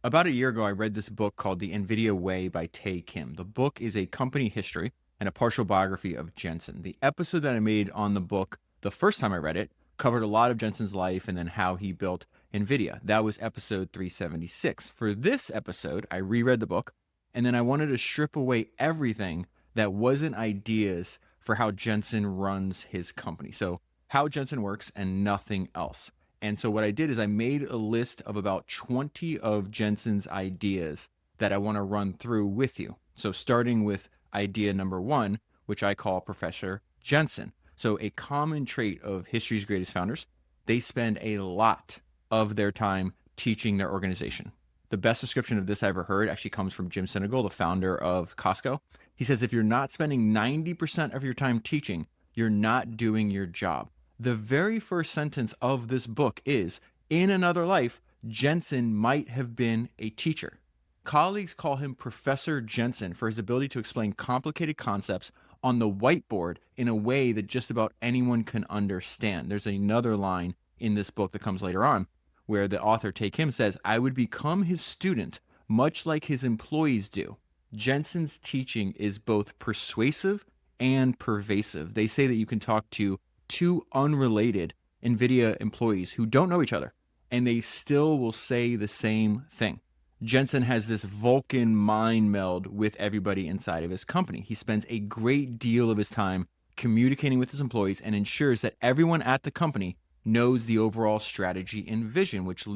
About a year ago, I read this book called The Nvidia Way by Tae Kim. The book is a company history and a partial biography of Jensen. The episode that I made on the book the first time I read it covered a lot of Jensen's life and then how he built Nvidia. That was episode 376. For this episode, I reread the book and then I wanted to strip away everything that wasn't ideas for how Jensen runs his company. So how Jensen works and nothing else. And so what I did is I made a list of about 20 of Jensen's ideas that I want to run through with you. So starting with idea number 1, which I call Professor Jensen. So a common trait of history's greatest founders, they spend a lot of their time teaching their organization. The best description of this I ever heard actually comes from Jim Sinegal, the founder of Costco. He says, if you're not spending 90% of your time teaching, you're not doing your job. The very first sentence of this book is, in another life, Jensen might have been a teacher. Colleagues call him Professor Jensen for his ability to explain complicated concepts on the whiteboard in a way that just about anyone can understand. There's another line in this book that comes later on where the author Tae Kim says, I would become his student much like his employees do. Jensen's teaching is both persuasive and pervasive. They say that you can talk to two unrelated NVIDIA employees who don't know each other, and they still will say the same thing. Jensen has this Vulcan mind meld with everybody inside of his company. He spends a great deal of his time communicating with his employees and ensures that everyone at the company knows the overall strategy and vision, which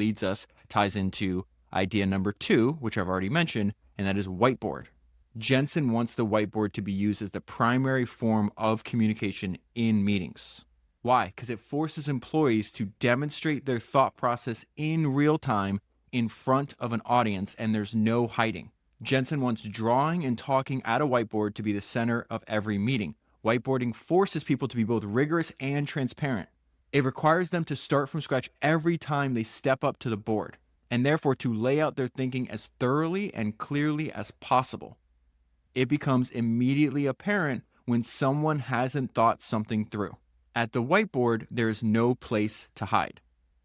ties into idea number 2, which I've already mentioned, and that is whiteboard. Jensen wants the whiteboard to be used as the primary form of communication in meetings. Why? Because it forces employees to demonstrate their thought process in real time in front of an audience, and there's no hiding. Jensen wants drawing and talking at a whiteboard to be the center of every meeting. Whiteboarding forces people to be both rigorous and transparent. It requires them to start from scratch every time they step up to the board, and therefore to lay out their thinking as thoroughly and clearly as possible. It becomes immediately apparent when someone hasn't thought something through. At the whiteboard, there is no place to hide.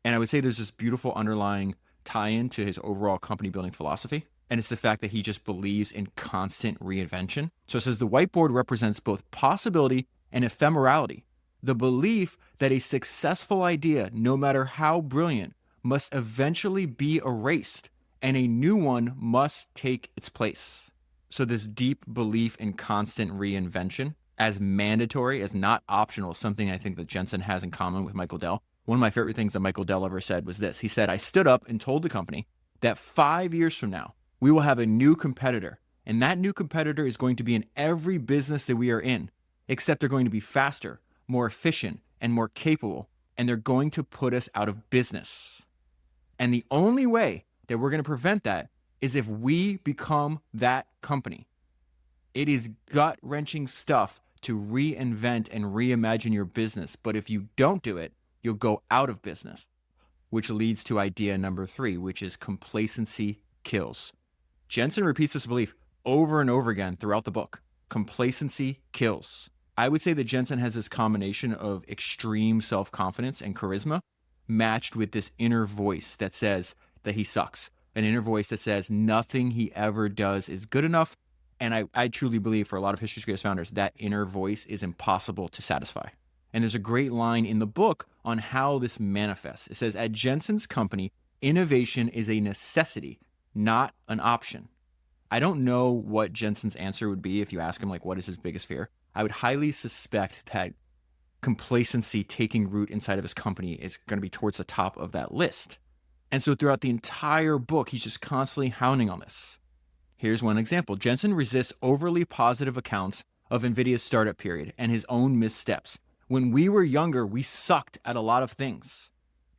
And I would say there's this beautiful underlying tie-in to his overall company building philosophy. And it's the fact that he just believes in constant reinvention. So it says the whiteboard represents both possibility and ephemerality. The belief that a successful idea, no matter how brilliant, must eventually be erased and a new one must take its place. So this deep belief in constant reinvention as mandatory, as not optional, is something I think that Jensen has in common with Michael Dell. One of my favorite things that Michael Dell ever said was this. He said, I stood up and told the company that 5 years from now, we will have a new competitor. And that new competitor is going to be in every business that we are in, except they're going to be faster, more efficient, and more capable. And they're going to put us out of business. And the only way that we're going to prevent that is if we become that company. It is gut-wrenching stuff to reinvent and reimagine your business. But if you don't do it, you'll go out of business, which leads to idea number 3, which is complacency kills. Jensen repeats this belief over and over again throughout the book. Complacency kills. I would say that Jensen has this combination of extreme self-confidence and charisma matched with this inner voice that says that he sucks. An inner voice that says nothing he ever does is good enough. And I truly believe for a lot of history's greatest founders, that inner voice is impossible to satisfy. And there's a great line in the book on how this manifests. It says, at Jensen's company, innovation is a necessity, not an option. I don't know what Jensen's answer would be if you ask him, like, what is his biggest fear? I would highly suspect that complacency taking root inside of his company is going to be towards the top of that list. And so throughout the entire book, he's just constantly hounding on this. Here's one example. Jensen resists overly positive accounts of NVIDIA's startup period and his own missteps. When we were younger, we sucked at a lot of things.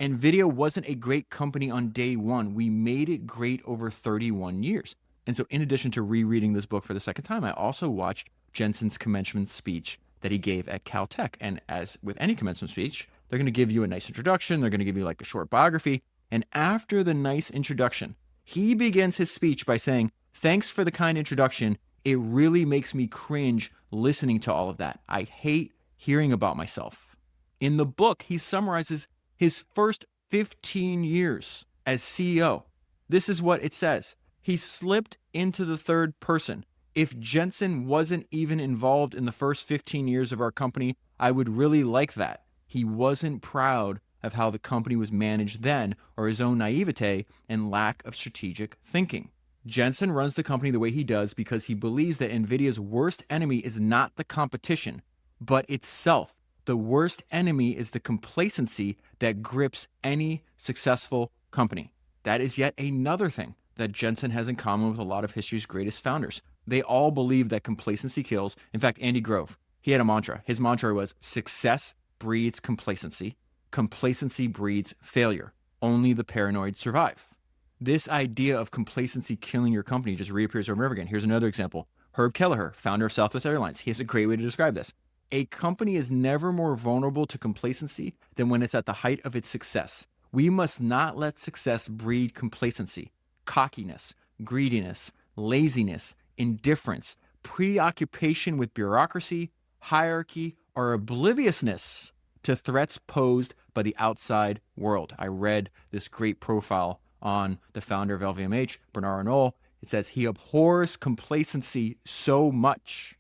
NVIDIA wasn't a great company on day one. We made it great over 31 years. And so in addition to rereading this book for the second time, I also watched Jensen's commencement speech that he gave at Caltech. And as with any commencement speech, they're going to give you a nice introduction. They're going to give you like a short biography. And after the nice introduction, he begins his speech by saying, thanks for the kind introduction. It really makes me cringe listening to all of that. I hate hearing about myself. In the book, he summarizes his first 15 years as CEO. This is what it says. He slipped into the third person. If Jensen wasn't even involved in the first 15 years of our company, I would really like that. He wasn't proud of how the company was managed then, or his own naivete and lack of strategic thinking. Jensen runs the company the way he does because he believes that Nvidia's worst enemy is not the competition, but itself. The worst enemy is the complacency that grips any successful company. That is yet another thing that Jensen has in common with a lot of history's greatest founders. They all believe that complacency kills. In fact, Andy Grove, he had a mantra. His mantra was success breeds complacency. Complacency breeds failure. Only the paranoid survive. This idea of complacency killing your company just reappears over and over again. Here's another example. Herb Kelleher, founder of Southwest Airlines. He has a great way to describe this. A company is never more vulnerable to complacency than when it's at the height of its success. We must not let success breed complacency, cockiness, greediness, laziness, indifference, preoccupation with bureaucracy, hierarchy, or obliviousness to threats posed by the outside world. I read this great profile on the founder of LVMH, Bernard Arnault. It says he abhors complacency so much.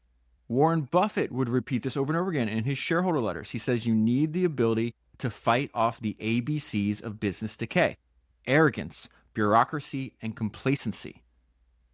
Warren Buffett would repeat this over and over again in his shareholder letters. He says you need the ability to fight off the ABCs of business decay: arrogance, bureaucracy, and complacency.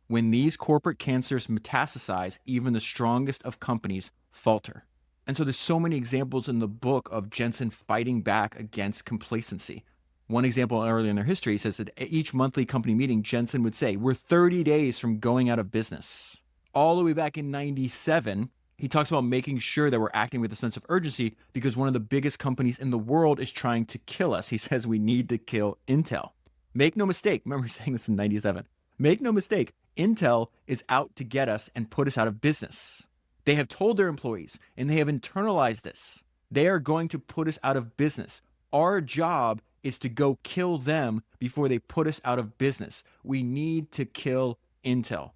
When these corporate cancers metastasize, even the strongest of companies falter. And so there's so many examples in the book of Jensen fighting back against complacency. One example earlier in their history says that at each monthly company meeting, Jensen would say, we're 30 days from going out of business. All the way back in 97, he talks about making sure that we're acting with a sense of urgency because one of the biggest companies in the world is trying to kill us. He says we need to kill Intel. Make no mistake, remember saying this in 97. Make no mistake, Intel is out to get us and put us out of business. They have told their employees, and they have internalized this. They are going to put us out of business. Our job is to go kill them before they put us out of business. We need to kill Intel.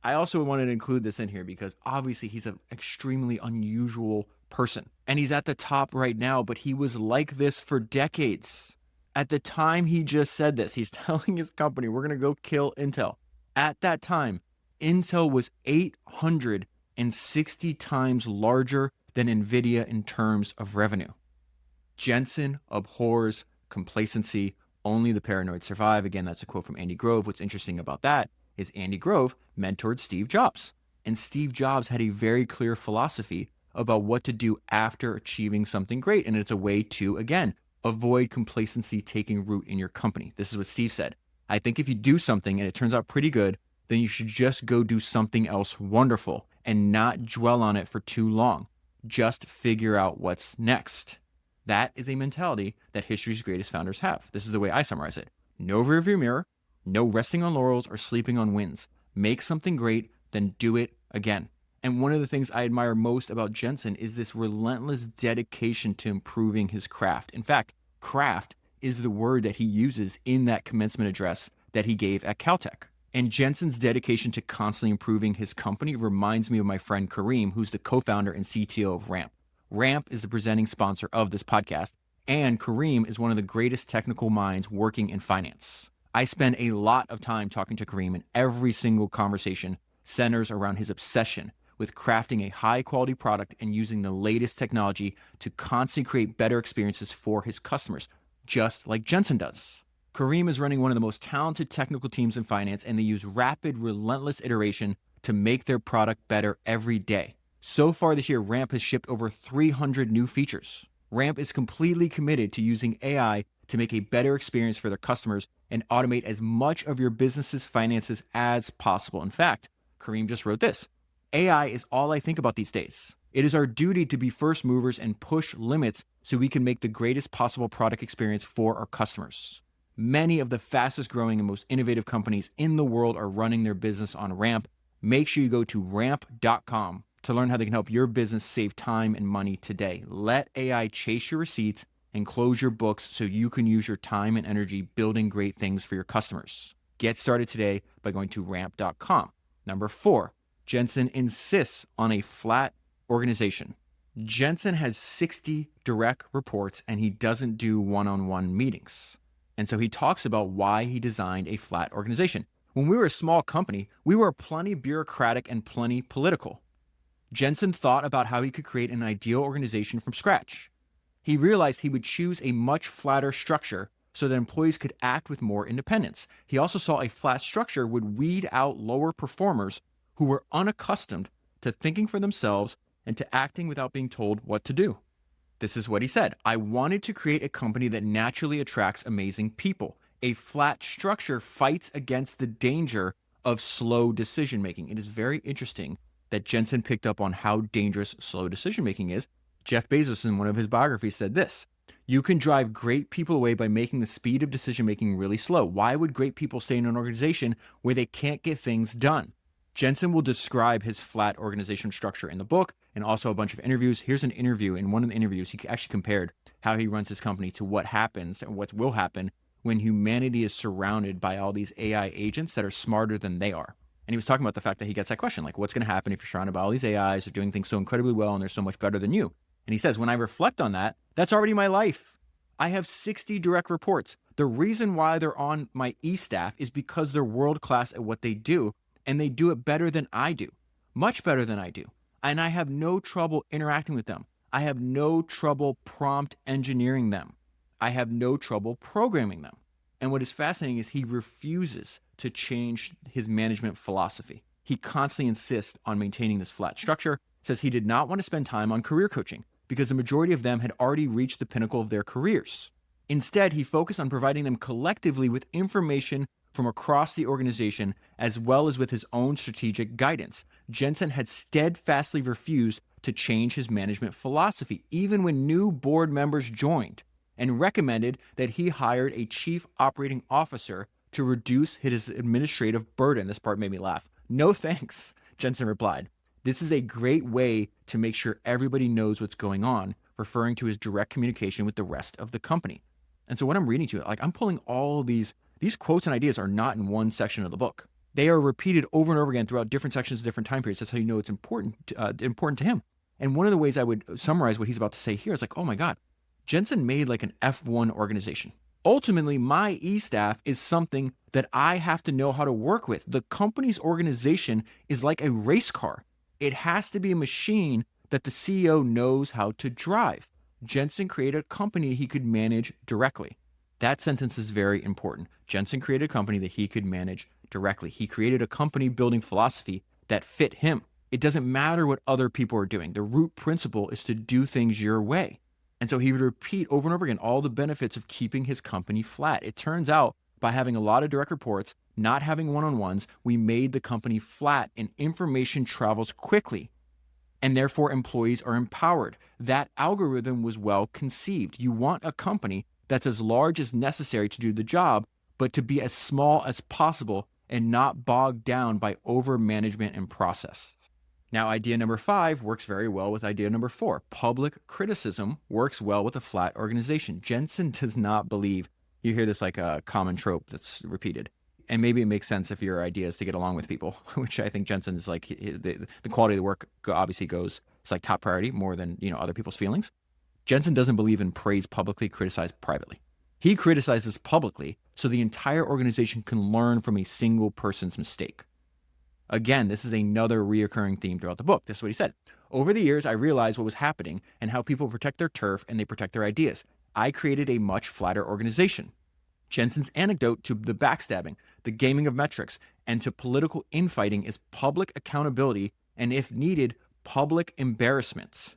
I also wanted to include this in here because obviously he's an extremely unusual person. And he's at the top right now, but he was like this for decades. At the time he just said this, he's telling his company, we're going to go kill Intel. At that time, Intel was 860 times larger than Nvidia in terms of revenue. Jensen abhors complacency. Only the paranoid survive. Again, that's a quote from Andy Grove. What's interesting about that is Andy Grove mentored Steve Jobs. And Steve Jobs had a very clear philosophy about what to do after achieving something great. And it's a way to, again, avoid complacency taking root in your company. This is what Steve said. I think if you do something and it turns out pretty good, then you should just go do something else wonderful and not dwell on it for too long. Just figure out what's next. That is a mentality that history's greatest founders have. This is the way I summarize it. No rearview mirror, no resting on laurels or sleeping on wins. Make something great, then do it again. And one of the things I admire most about Jensen is this relentless dedication to improving his craft. In fact, craft is the word that he uses in that commencement address that he gave at Caltech. And Jensen's dedication to constantly improving his company reminds me of my friend Kareem, who's the co-founder and CTO of Ramp. Ramp is the presenting sponsor of this podcast, and Kareem is one of the greatest technical minds working in finance. I spend a lot of time talking to Kareem, and every single conversation centers around his obsession with crafting a high-quality product and using the latest technology to constantly create better experiences for his customers, just like Jensen does. Kareem is running one of the most talented technical teams in finance, and they use rapid, relentless iteration to make their product better every day. So far this year, Ramp has shipped over 300 new features. Ramp is completely committed to using AI to make a better experience for their customers and automate as much of your business's finances as possible. In fact, Kareem just wrote this: AI is all I think about these days. It is our duty to be first movers and push limits so we can make the greatest possible product experience for our customers. Many of the fastest growing and most innovative companies in the world are running their business on Ramp. Make sure you go to ramp.com to learn how they can help your business save time and money today. Let AI chase your receipts and close your books so you can use your time and energy building great things for your customers. Get started today by going to ramp.com. Number 4, Jensen insists on a flat organization. Jensen has 60 direct reports and he doesn't do one-on-one meetings. And so he talks about why he designed a flat organization. When we were a small company, we were plenty bureaucratic and plenty political. Jensen thought about how he could create an ideal organization from scratch. He realized he would choose a much flatter structure so that employees could act with more independence. He also saw a flat structure would weed out lower performers who were unaccustomed to thinking for themselves and to acting without being told what to do. This is what he said. I wanted to create a company that naturally attracts amazing people. A flat structure fights against the danger of slow decision making. It is very interesting that Jensen picked up on how dangerous slow decision making is. Jeff Bezos, in one of his biographies, said this: you can drive great people away by making the speed of decision making really slow. Why would great people stay in an organization where they can't get things done? Jensen will describe his flat organization structure in the book and also a bunch of interviews. Here's an interview. In one of the interviews, he actually compared how he runs his company to what happens and what will happen when humanity is surrounded by all these AI agents that are smarter than they are. And he was talking about the fact that he gets that question, like, what's going to happen if you're surrounded by all these AIs that are doing things so incredibly well and they're so much better than you? And he says, when I reflect on that, that's already my life. I have 60 direct reports. The reason why they're on my E-staff is because they're world-class at what they do, and they do it better than I do, much better than I do. And I have no trouble interacting with them. I have no trouble prompt engineering them. I have no trouble programming them. And what is fascinating is he refuses to change his management philosophy. He constantly insists on maintaining this flat structure, says he did not want to spend time on career coaching because the majority of them had already reached the pinnacle of their careers. Instead, he focused on providing them collectively with information from across the organization, as well as with his own strategic guidance. Jensen had steadfastly refused to change his management philosophy, even when new board members joined, and recommended that he hired a chief operating officer to reduce his administrative burden. This part made me laugh. No thanks, Jensen replied. This is a great way to make sure everybody knows what's going on, referring to his direct communication with the rest of the company. And so what I'm reading to you, like I'm pulling all these quotes and ideas are not in one section of the book. They are repeated over and over again throughout different sections, different time periods. That's how you know it's important to him. And one of the ways I would summarize what he's about to say here is like, oh my God, Jensen made like an F1 organization. Ultimately, my E-staff is something that I have to know how to work with. The company's organization is like a race car. It has to be a machine that the CEO knows how to drive. Jensen created a company he could manage directly. That sentence is very important. Jensen created a company that he could manage directly. He created a company building philosophy that fit him. It doesn't matter what other people are doing. The root principle is to do things your way. And so he would repeat over and over again all the benefits of keeping his company flat. It turns out by having a lot of direct reports, not having one-on-ones, we made the company flat and information travels quickly. And therefore employees are empowered. That algorithm was well conceived. You want a company that's as large as necessary to do the job, but to be as small as possible and not bogged down by over-management and process. Now, idea number 5 works very well with idea number 4. Public criticism works well with a flat organization. Jensen does not believe, you hear this like a common trope that's repeated, and maybe it makes sense if your idea is to get along with people, which I think Jensen is like, the quality of the work obviously goes, it's like top priority more than, other people's feelings. Jensen doesn't believe in praise publicly, criticize privately. He criticizes publicly so the entire organization can learn from a single person's mistake. Again, this is another reoccurring theme throughout the book. This is what he said. Over the years, I realized what was happening and how people protect their turf and they protect their ideas. I created a much flatter organization. Jensen's anecdote to the backstabbing, the gaming of metrics, and to political infighting is public accountability and, if needed, public embarrassment.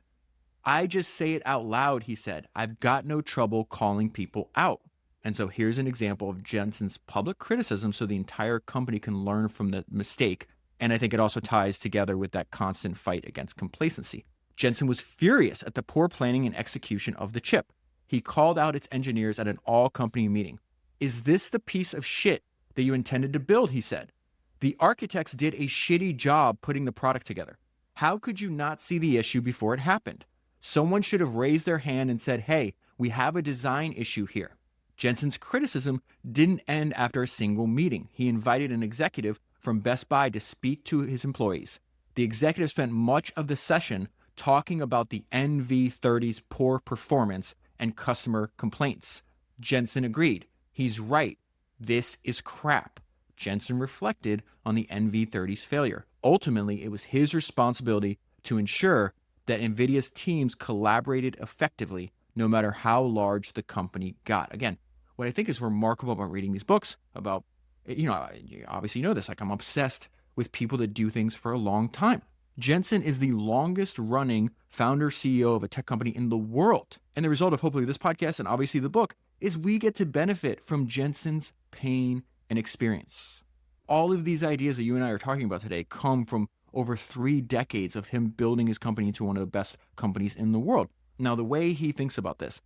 I just say it out loud, he said. I've got no trouble calling people out. And so here's an example of Jensen's public criticism so the entire company can learn from the mistake. And I think it also ties together with that constant fight against complacency. Jensen was furious at the poor planning and execution of the chip. He called out its engineers at an all-company meeting. Is this the piece of shit that you intended to build, he said. The architects did a shitty job putting the product together. How could you not see the issue before it happened? Someone should have raised their hand and said, hey, we have a design issue here. Jensen's criticism didn't end after a single meeting. He invited an executive from Best Buy to speak to his employees. The executive spent much of the session talking about the NV30's poor performance and customer complaints. Jensen agreed. He's right. This is crap. Jensen reflected on the NV30's failure. Ultimately, it was his responsibility to ensure that Nvidia's teams collaborated effectively no matter how large the company got. Again, what I think is remarkable about reading these books about, obviously you know this, like I'm obsessed with people that do things for a long time. Jensen is the longest running founder CEO of a tech company in the world. And the result of hopefully this podcast and obviously the book is we get to benefit from Jensen's pain and experience. All of these ideas that you and I are talking about today come from over 3 decades of him building his company into one of the best companies in the world. Now, the way he thinks about this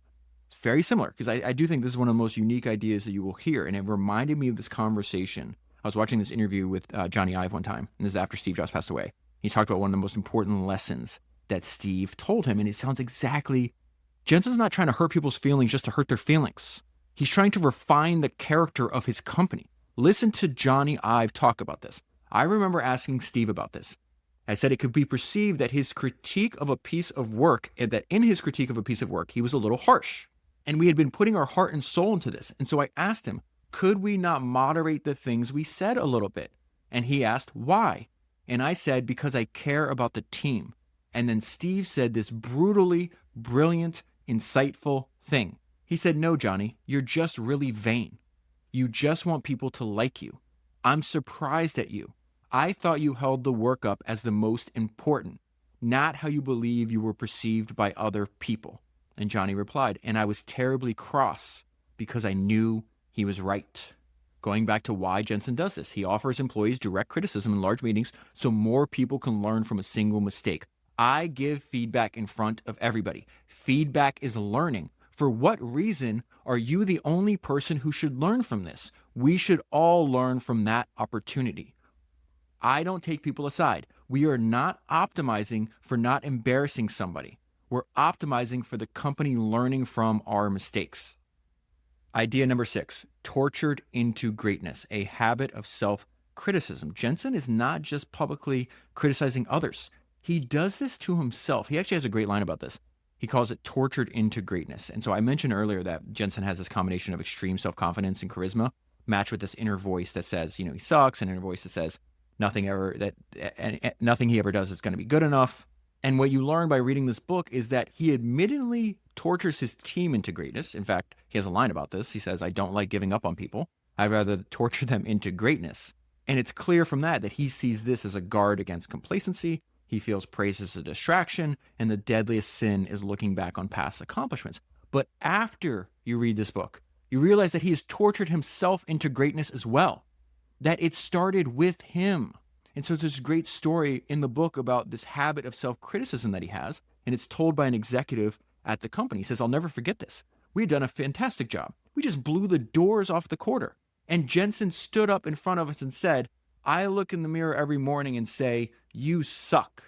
is very similar because I do think this is one of the most unique ideas that you will hear. And it reminded me of this conversation. I was watching this interview with Johnny Ive one time, and this is after Steve Jobs passed away. He talked about one of the most important lessons that Steve told him, and it sounds exactly, Jensen's not trying to hurt people's feelings just to hurt their feelings. He's trying to refine the character of his company. Listen to Johnny Ive talk about this. I remember asking Steve about this. I said it could be perceived that his critique of a piece of work, and that in his critique of a piece of work, he was a little harsh. And we had been putting our heart and soul into this. And so I asked him, could we not moderate the things we said a little bit? And he asked, why? And I said, because I care about the team. And then Steve said this brutally brilliant, insightful thing. He said, no, Johnny, you're just really vain. You just want people to like you. I'm surprised at you. I thought you held the work up as the most important, not how you believe you were perceived by other people. And Johnny replied, and I was terribly cross because I knew he was right. Going back to why Jensen does this, he offers employees direct criticism in large meetings so more people can learn from a single mistake. I give feedback in front of everybody. Feedback is learning. For what reason are you the only person who should learn from this? We should all learn from that opportunity. I don't take people aside. We are not optimizing for not embarrassing somebody. We're optimizing for the company learning from our mistakes. Idea number 6, tortured into greatness, a habit of self-criticism. Jensen is not just publicly criticizing others. He does this to himself. He actually has a great line about this. He calls it tortured into greatness. And so I mentioned earlier that Jensen has this combination of extreme self-confidence and charisma matched with this inner voice that says, he sucks, and an inner voice that says nothing he ever does is going to be good enough. And what you learn by reading this book is that he admittedly tortures his team into greatness. In fact, he has a line about this. He says, I don't like giving up on people. I'd rather torture them into greatness. And it's clear from that he sees this as a guard against complacency. He feels praise as a distraction, and the deadliest sin is looking back on past accomplishments. But after you read this book, you realize that he has tortured himself into greatness as well, that it started with him. And so there's this great story in the book about this habit of self-criticism that he has, and it's told by an executive at the company. He says, I'll never forget this. We had done a fantastic job. We just blew the doors off the quarter. And Jensen stood up in front of us and said, I look in the mirror every morning and say, you suck.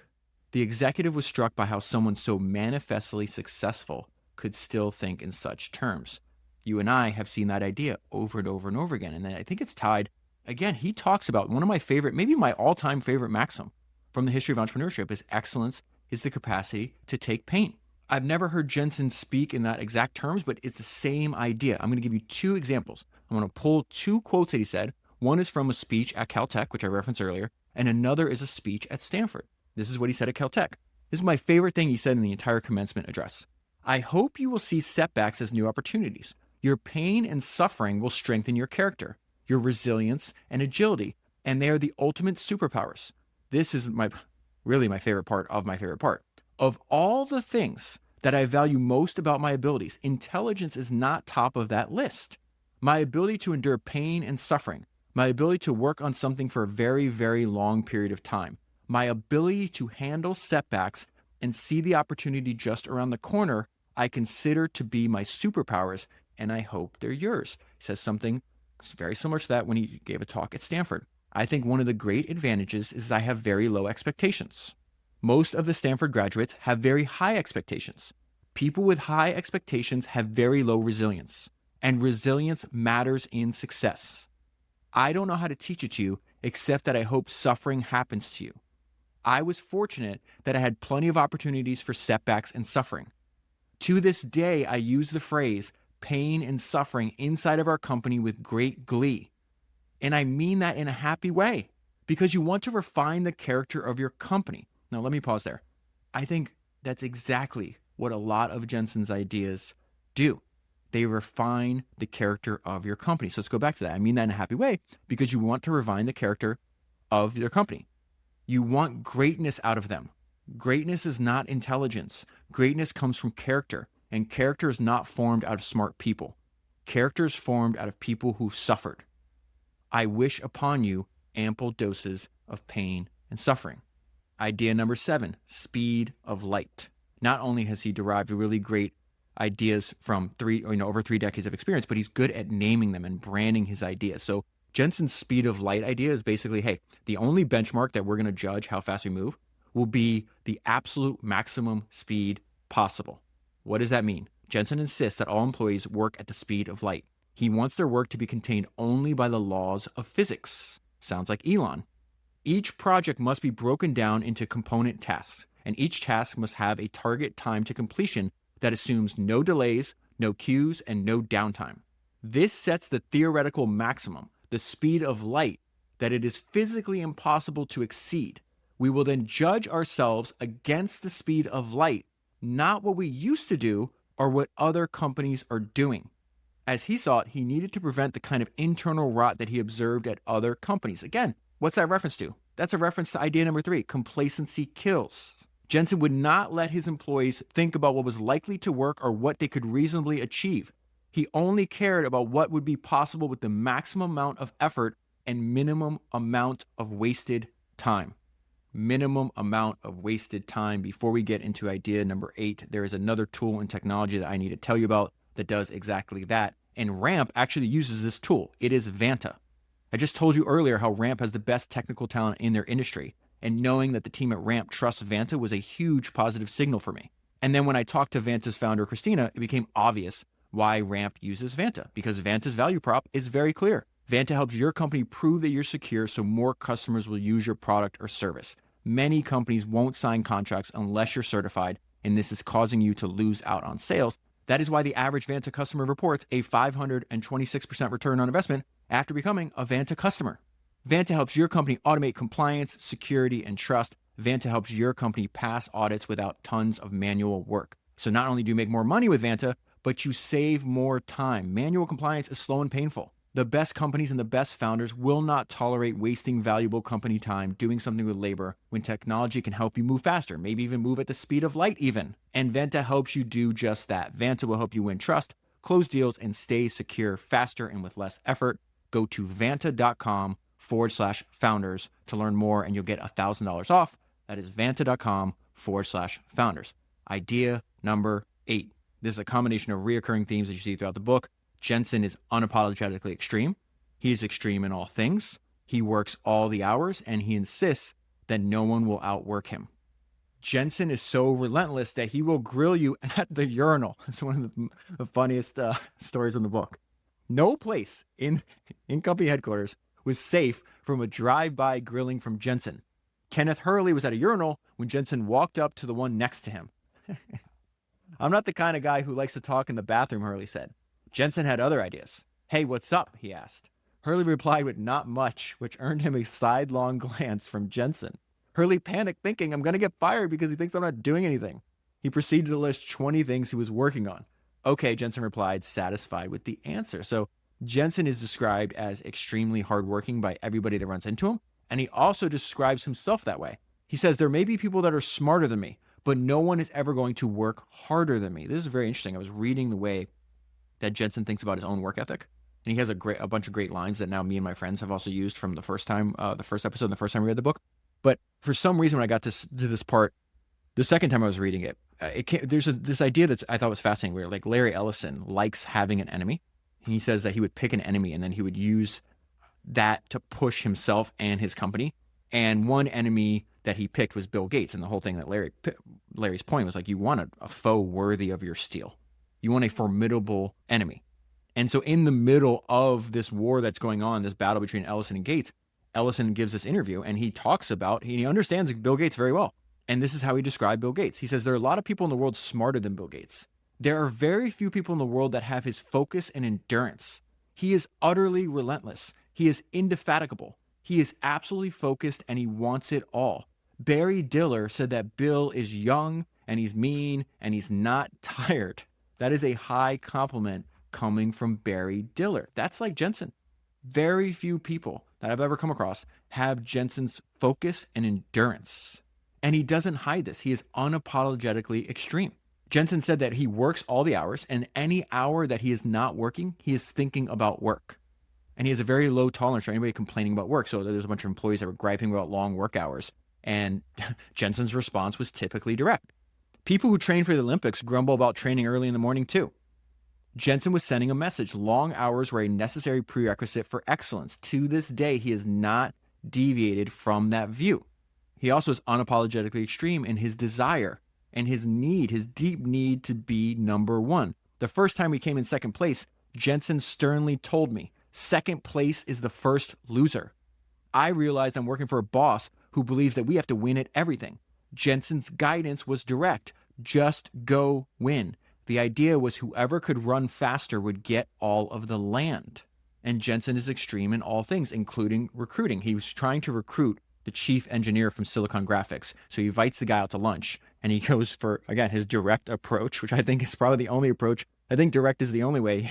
The executive was struck by how someone so manifestly successful could still think in such terms. You and I have seen that idea over and over and over again. And then I think it's tied. Again, he talks about one of my favorite, maybe my all-time favorite maxim from the history of entrepreneurship is excellence is the capacity to take pain. I've never heard Jensen speak in that exact terms, but it's the same idea. I'm going to give you 2 examples. I'm going to pull 2 quotes that he said. One is from a speech at Caltech, which I referenced earlier, and another is a speech at Stanford. This is what he said at Caltech. This is my favorite thing he said in the entire commencement address. I hope you will see setbacks as new opportunities. Your pain and suffering will strengthen your character, your resilience and agility, and they are the ultimate superpowers. This is really my favorite part of my favorite part. Of all the things that I value most about my abilities, intelligence is not top of that list. My ability to endure pain and suffering, my ability to work on something for a very, very long period of time, my ability to handle setbacks and see the opportunity just around the corner, I consider to be my superpowers, and I hope they're yours. He says something very similar to that when he gave a talk at Stanford. I think one of the great advantages is I have very low expectations. Most of the Stanford graduates have very high expectations. People with high expectations have very low resilience, and resilience matters in success. I don't know how to teach it to you, except that I hope suffering happens to you. I was fortunate that I had plenty of opportunities for setbacks and suffering. To this day, I use the phrase, pain and suffering inside of our company with great glee. And I mean that in a happy way, because you want to refine the character of your company. Now, let me pause there. I think that's exactly what a lot of Jensen's ideas do. They refine the character of your company. So let's go back to that. I mean that in a happy way, because you want to refine the character of your company. You want greatness out of them. Greatness is not intelligence. Greatness comes from character, and character is not formed out of smart people. Character is formed out of people who suffered. I wish upon you ample doses of pain and suffering. Idea number 7, speed of light. Not only has he derived really great ideas from over 3 decades of experience, but he's good at naming them and branding his ideas. So Jensen's speed of light idea is basically, hey, the only benchmark that we're going to judge how fast we move will be the absolute maximum speed possible. What does that mean? Jensen insists that all employees work at the speed of light. He wants their work to be contained only by the laws of physics. Sounds like Elon. Each project must be broken down into component tasks, and each task must have a target time to completion that assumes no delays, no queues, and no downtime. This sets the theoretical maximum, the speed of light, that it is physically impossible to exceed. We will then judge ourselves against the speed of light, not what we used to do or what other companies are doing. As he saw it, he needed to prevent the kind of internal rot that he observed at other companies. Again, what's that reference to? That's a reference to idea number 3, complacency kills. Jensen would not let his employees think about what was likely to work or what they could reasonably achieve. He only cared about what would be possible with the maximum amount of effort and minimum amount of wasted time. Minimum amount of wasted time. Before we get into idea number 8, there is another tool in technology that I need to tell you about that does exactly that. And Ramp actually uses this tool. It is Vanta. I just told you earlier how Ramp has the best technical talent in their industry. And knowing that the team at Ramp trusts Vanta was a huge positive signal for me. And then when I talked to Vanta's founder, Christina, it became obvious why Ramp uses Vanta, because Vanta's value prop is very clear. Vanta helps your company prove that you're secure so more customers will use your product or service. Many companies won't sign contracts unless you're certified, and this is causing you to lose out on sales. That is why the average Vanta customer reports a 526% return on investment after becoming a Vanta customer. Vanta helps your company automate compliance, security, and trust. Vanta helps your company pass audits without tons of manual work. So not only do you make more money with Vanta, but you save more time. Manual compliance is slow and painful. The best companies and the best founders will not tolerate wasting valuable company time doing something with labor when technology can help you move faster, maybe even move at the speed of light even. And Vanta helps you do just that. Vanta will help you win trust, close deals, and stay secure faster and with less effort. Go to vanta.com/founders to learn more, and you'll get $1,000 off. That is vanta.com/founders. Idea number 8. This is a combination of reoccurring themes that you see throughout the book. Jensen is unapologetically extreme. He is extreme in all things. He works all the hours, and he insists that no one will outwork him. Jensen is so relentless that he will grill you at the urinal. It's one of the funniest stories in the book. No place in company headquarters was safe from a drive-by grilling from Jensen. Kenneth Hurley was at a urinal when Jensen walked up to the one next to him. I'm not the kind of guy who likes to talk in the bathroom, Hurley said. Jensen had other ideas. Hey, what's up? He asked. Hurley replied with not much, which earned him a sidelong glance from Jensen. Hurley panicked, thinking, I'm going to get fired because he thinks I'm not doing anything. He proceeded to list 20 things he was working on. Okay, Jensen replied, satisfied with the answer. So Jensen is described as extremely hardworking by everybody that runs into him, and he also describes himself that way. He says, there may be people that are smarter than me, but no one is ever going to work harder than me. This is very interesting. I was reading the way that Jensen thinks about his own work ethic, and he has a bunch of great lines that now me and my friends have also used from the first episode, the first time we read the book. But for some reason, when I got to this part, the second time I was reading it, there's this idea that I thought was fascinating, where like Larry Ellison likes having an enemy. He says that he would pick an enemy and then he would use that to push himself and his company. And one enemy that he picked was Bill Gates. And the whole thing that Larry's point was like, you want a foe worthy of your steel. You want a formidable enemy. And so in the middle of this war that's going on, this battle between Ellison and Gates, Ellison gives this interview and he talks about, he understands Bill Gates very well. And this is how he described Bill Gates. He says, there are a lot of people in the world smarter than Bill Gates. There are very few people in the world that have his focus and endurance. He is utterly relentless. He is indefatigable. He is absolutely focused and he wants it all. Barry Diller said that Bill is young and he's mean and he's not tired. That is a high compliment coming from Barry Diller. That's like Jensen. Very few people that I've ever come across have Jensen's focus and endurance. And he doesn't hide this. He is unapologetically extreme. Jensen said that he works all the hours, and any hour that he is not working, he is thinking about work. And he has a very low tolerance for anybody complaining about work. So there's a bunch of employees that were griping about long work hours. And Jensen's response was typically direct. People who train for the Olympics grumble about training early in the morning too. Jensen was sending a message. Long hours were a necessary prerequisite for excellence. To this day, he has not deviated from that view. He also is unapologetically extreme in his desire and his need, his deep need to be number one. The first time we came in second place, Jensen sternly told me, second place is the first loser. I realized I'm working for a boss who believes that we have to win at everything. Jensen's guidance was direct. Just go win. The idea was whoever could run faster would get all of the land. And Jensen is extreme in all things, including recruiting. He was trying to recruit the chief engineer from Silicon Graphics. So he invites the guy out to lunch and he goes for, again, his direct approach, which I think is probably the only approach. I think direct is the only way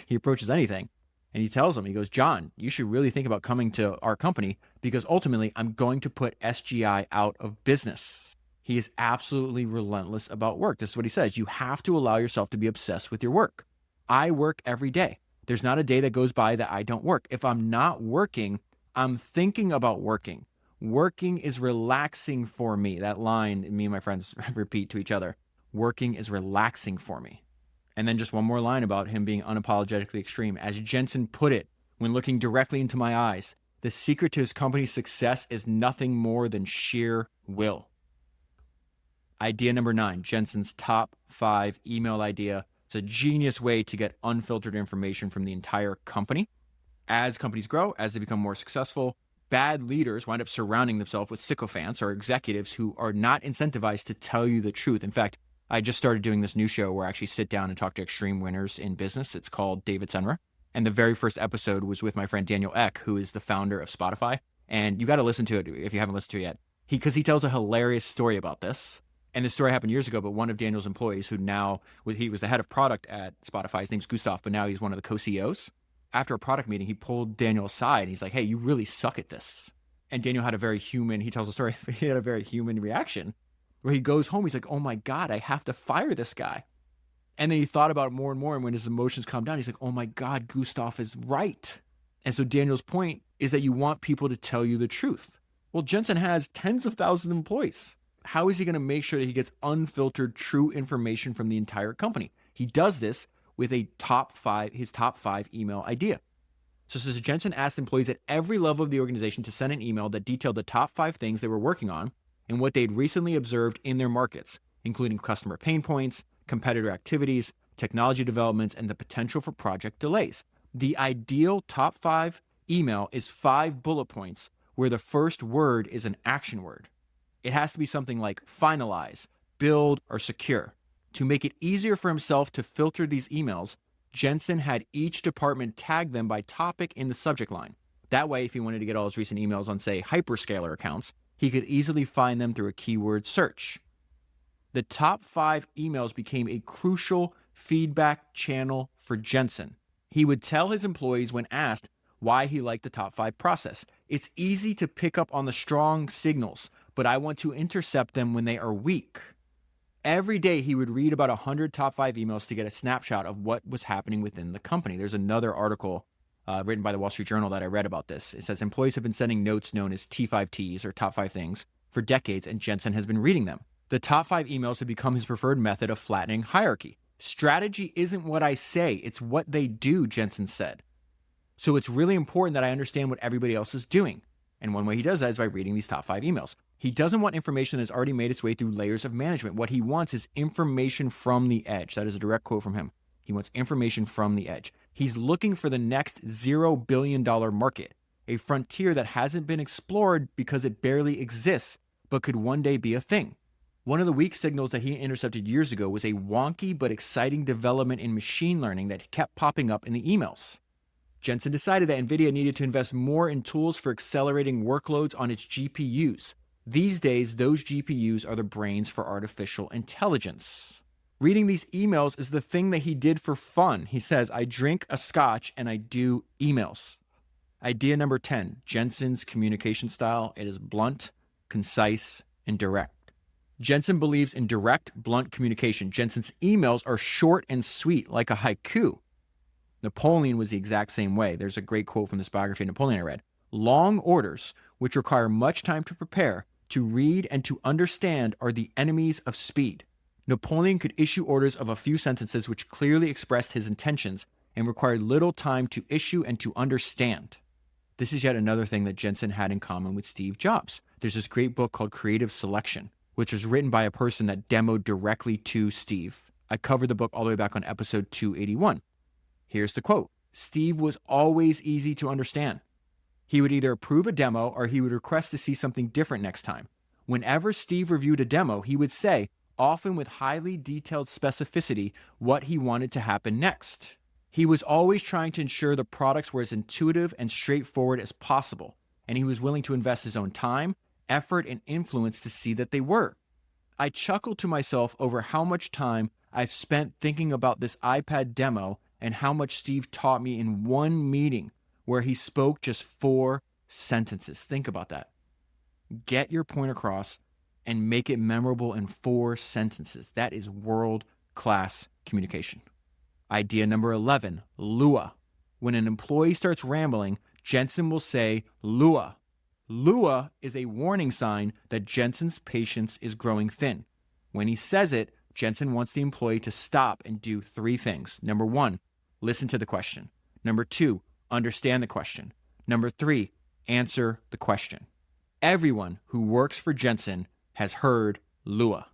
he approaches anything. And he tells him, he goes, John, you should really think about coming to our company because ultimately I'm going to put SGI out of business. He is absolutely relentless about work. This is what he says. You have to allow yourself to be obsessed with your work. I work every day. There's not a day that goes by that I don't work. If I'm not working, I'm thinking about working. Working is relaxing for me. That line, me and my friends repeat to each other. Working is relaxing for me. And then just one more line about him being unapologetically extreme. As Jensen put it, when looking directly into my eyes, the secret to his company's success is nothing more than sheer will. Idea number 9, Jensen's top 5 email idea. It's a genius way to get unfiltered information from the entire company. As companies grow, as they become more successful, bad leaders wind up surrounding themselves with sycophants or executives who are not incentivized to tell you the truth. In fact, I just started doing this new show where I actually sit down and talk to extreme winners in business. It's called David Senra. And the very first episode was with my friend Daniel Ek, who is the founder of Spotify. And you got to listen to it if you haven't listened to it yet. Because he tells a hilarious story about this. And this story happened years ago, but one of Daniel's employees who now, he was the head of product at Spotify. His name's Gustav, but now he's one of the co-CEOs. After a product meeting, he pulled Daniel aside. And he's like, hey, you really suck at this. And Daniel had a very human, he tells the story, he had a very human reaction where he goes home. He's like, oh my God, I have to fire this guy. And then he thought about it more and more. And when his emotions calmed down, he's like, oh my God, Gustav is right. And so Daniel's point is that you want people to tell you the truth. Well, Jensen has tens of thousands of employees. How is he going to make sure that he gets unfiltered, true information from the entire company? He does this with his top 5 email idea. So Jensen asked employees at every level of the organization to send an email that detailed the top 5 things they were working on and what they'd recently observed in their markets, including customer pain points, competitor activities, technology developments, and the potential for project delays. The ideal top 5 email is 5 bullet points where the first word is an action word. It has to be something like finalize, build, or secure. To make it easier for himself to filter these emails, Jensen had each department tag them by topic in the subject line. That way, if he wanted to get all his recent emails on, say, hyperscaler accounts, he could easily find them through a keyword search. The top 5 emails became a crucial feedback channel for Jensen. He would tell his employees when asked why he liked the top 5 process. It's easy to pick up on the strong signals, but I want to intercept them when they are weak. Every day he would read about 100 top 5 emails to get a snapshot of what was happening within the company. There's another article written by the Wall Street Journal that I read about this. It says employees have been sending notes known as T5Ts or top 5 things for decades, and Jensen has been reading them. The top 5 emails have become his preferred method of flattening hierarchy. Strategy isn't what I say, it's what they do, Jensen said. So it's really important that I understand what everybody else is doing. And one way he does that is by reading these top 5 emails. He doesn't want information that's already made its way through layers of management. What he wants is information from the edge. That is a direct quote from him. He wants information from the edge. He's looking for the next $0 billion market, a frontier that hasn't been explored because it barely exists, but could one day be a thing. One of the weak signals that he intercepted years ago was a wonky but exciting development in machine learning that kept popping up in the emails. Jensen decided that Nvidia needed to invest more in tools for accelerating workloads on its GPUs. These days, those GPUs are the brains for artificial intelligence. Reading these emails is the thing that he did for fun. He says, I drink a scotch and I do emails. Idea number 10, Jensen's communication style. It is blunt, concise, and direct. Jensen believes in direct, blunt communication. Jensen's emails are short and sweet, like a haiku. Napoleon was the exact same way. There's a great quote from this biography of Napoleon I read. Long orders, which require much time to prepare, to read, and to understand, are the enemies of speed. Napoleon could issue orders of a few sentences which clearly expressed his intentions and required little time to issue and to understand. This is yet another thing that Jensen had in common with Steve Jobs. There's this great book called Creative Selection, which was written by a person that demoed directly to Steve. I covered the book all the way back on episode 281. Here's the quote. Steve was always easy to understand. He would either approve a demo or he would request to see something different next time. Whenever Steve reviewed a demo, he would say, often with highly detailed specificity, what he wanted to happen next. He was always trying to ensure the products were as intuitive and straightforward as possible, and he was willing to invest his own time, effort, and influence to see that they were. I chuckled to myself over how much time I've spent thinking about this iPad demo and how much Steve taught me in one meeting where he spoke just 4 sentences. Think about that. Get your point across and make it memorable in 4 sentences. That is world-class communication. Idea number 11, Lua. When an employee starts rambling, Jensen will say, Lua. Lua is a warning sign that Jensen's patience is growing thin. When he says it, Jensen wants the employee to stop and do 3 things. Number 1, listen to the question. Number 2, understand the question. Number 3, answer the question. Everyone who works for Jensen has heard Lua.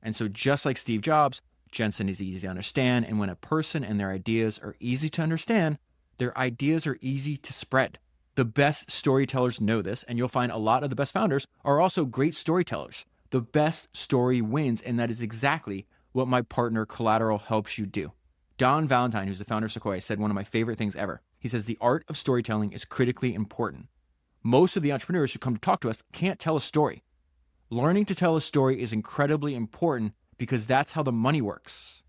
And so just like Steve Jobs, Jensen is easy to understand, and when a person and their ideas are easy to understand, their ideas are easy to spread. The best storytellers know this, and you'll find a lot of the best founders are also great storytellers. The best story wins, and that is exactly what my partner Collateral helps you do. Don Valentine, who's the founder of Sequoia, said one of my favorite things ever. He says, the art of storytelling is critically important. Most of the entrepreneurs who come to talk to us can't tell a story. Learning to tell a story is incredibly important because that's how the money works.